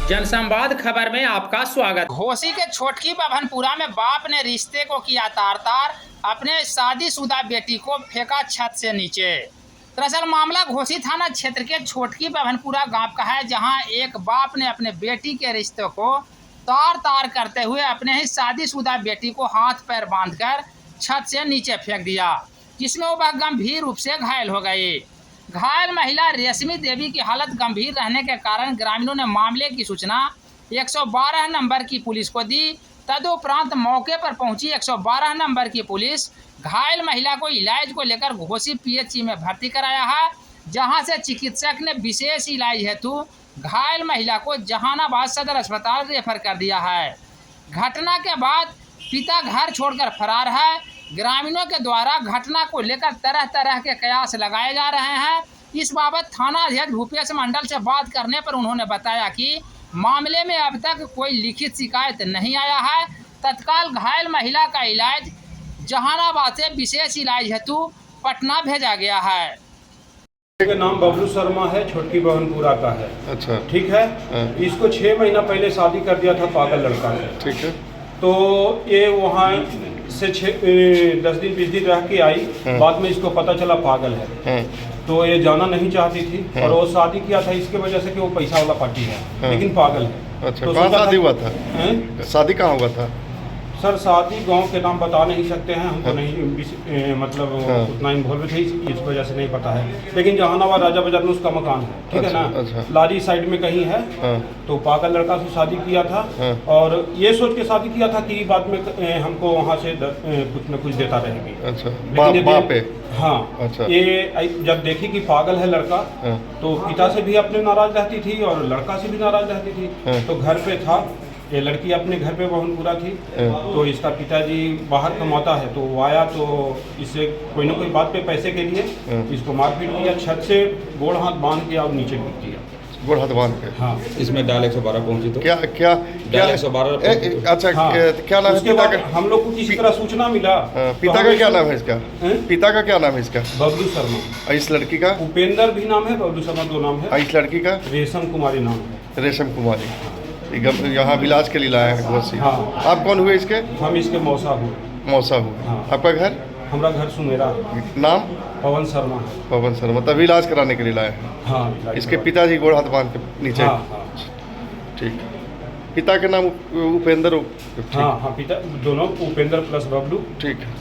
जनसंवाद खबर में आपका स्वागत। घोसी के छोटकी बभनपुरा में बाप ने रिश्ते को किया तार-तार, अपने शादीशुदा बेटी को फेंका छत से नीचे। दरअसल मामला घोसी थाना क्षेत्र के छोटकी बभनपुरा गांव का है, जहां एक बाप ने अपने बेटी के रिश्ते को तार-तार करते हुए अपने ही शादीशुदा बेटी को हाथ पैर बांधकर छत से नीचे फेंक दिया, जिसमें वह गंभीर रूप से घायल हो गई। घायल महिला रेशमी देवी की हालत गंभीर रहने के कारण ग्रामीणों ने मामले की सूचना 112 नंबर की पुलिस को दी। तदुपरांत मौके पर पहुंची 112 नंबर की पुलिस घायल महिला को इलाज को लेकर घोसी पीएचसी में भर्ती कराया है, जहां से चिकित्सक ने विशेष इलाज हेतु घायल महिला को जहानाबाद सदर अस्पताल रेफर कर दिया है। घटना के बाद पिता घर छोड़कर फरार है। ग्रामीणों के द्वारा घटना को लेकर तरह तरह के कयास लगाए जा रहे हैं। इस बाबत थाना अध्यक्ष भूपेश मंडल से बात करने पर उन्होंने बताया कि मामले में अब तक कोई लिखित शिकायत नहीं आया है। तत्काल घायल महिला का इलाज जहानाबाद से विशेष इलाज हेतु पटना भेजा गया है। का नाम बबलू शर्मा है, छोटकी बभनपुरा का है। अच्छा, ठीक है। इसको 6 महीना पहले शादी कर दिया था पागल लड़का ने। ठीक है। तो ये वहाँ से 10 दिन 20 दिन रह के आई। बाद में इसको पता चला पागल है, तो ये जाना नहीं चाहती थी और वो शादी किया था इसके वजह से कि वो पैसा वाला पार्टी है, लेकिन पागल है। अच्छा, तो कहाँ शादी हुआ था? शादी कहाँ हुआ था? सर शादी गांव के नाम बता नहीं सकते हैं, हमको नहीं मतलब उतना इन्वॉल्व थे, इस वजह से नहीं पता है। लेकिन जहानाबाद राजा बाजार में उसका मकान है, ठीक है ना। अच्छा। लारी साइड में कहीं है। तो पागल लड़का से शादी किया था और ये सोच के शादी किया था कि बाद में हमको वहाँ से कुछ न कुछ देता रहेगी। अच्छा, बाप पे? हाँ। अच्छा। ये जब देखी कि पागल है लड़का, तो पिता से भी अपने नाराज रहती थी और लड़का से भी नाराज रहती थी। तो घर पे था, ये लड़की अपने घर पे बभनपुरा थी। तो इसका पिताजी बाहर कमाता है, तो वो आया तो इससे कोई ना कोई बात पे पैसे के लिए इसको मारपीट किया, छत से गोड़ हाथ बांध के और नीचे गिर दिया। गोड़ हाथ बांध के? हाँ। इसमें डायल 112 पहुंची तो क्या 112। अच्छा, हाँ। क्या नाम है पिता का? हम लोग को किसी तरह सूचना मिला। पिता का क्या नाम है इसका? पिता का क्या नाम है इसका? बबलू शर्मा। इस लड़की का? उपेंद्र भी नाम है, बबलू शर्मा 2 नाम है। इस लड़की का? रेशम कुमारी नाम है। रेशम कुमारी। यहाँ इलाज के लिए लाया है घोसी। हाँ। आप कौन हुए इसके? हम इसके मौसा हुए। मौसा हुए। हाँ। आपका घर? हमारा घर सुमेरा। नाम? पवन शर्मा है। पवन शर्मा। तभी इलाज कराने के लिए लाए हैं? हाँ। इसके पिताजी गोड़ हाथ बांध के नीचे? हाँ। ठीक। पिता के नाम उपेंद्र? हाँ, पिता दोनों उपेंद्र प्लस बबलू। ठीक है।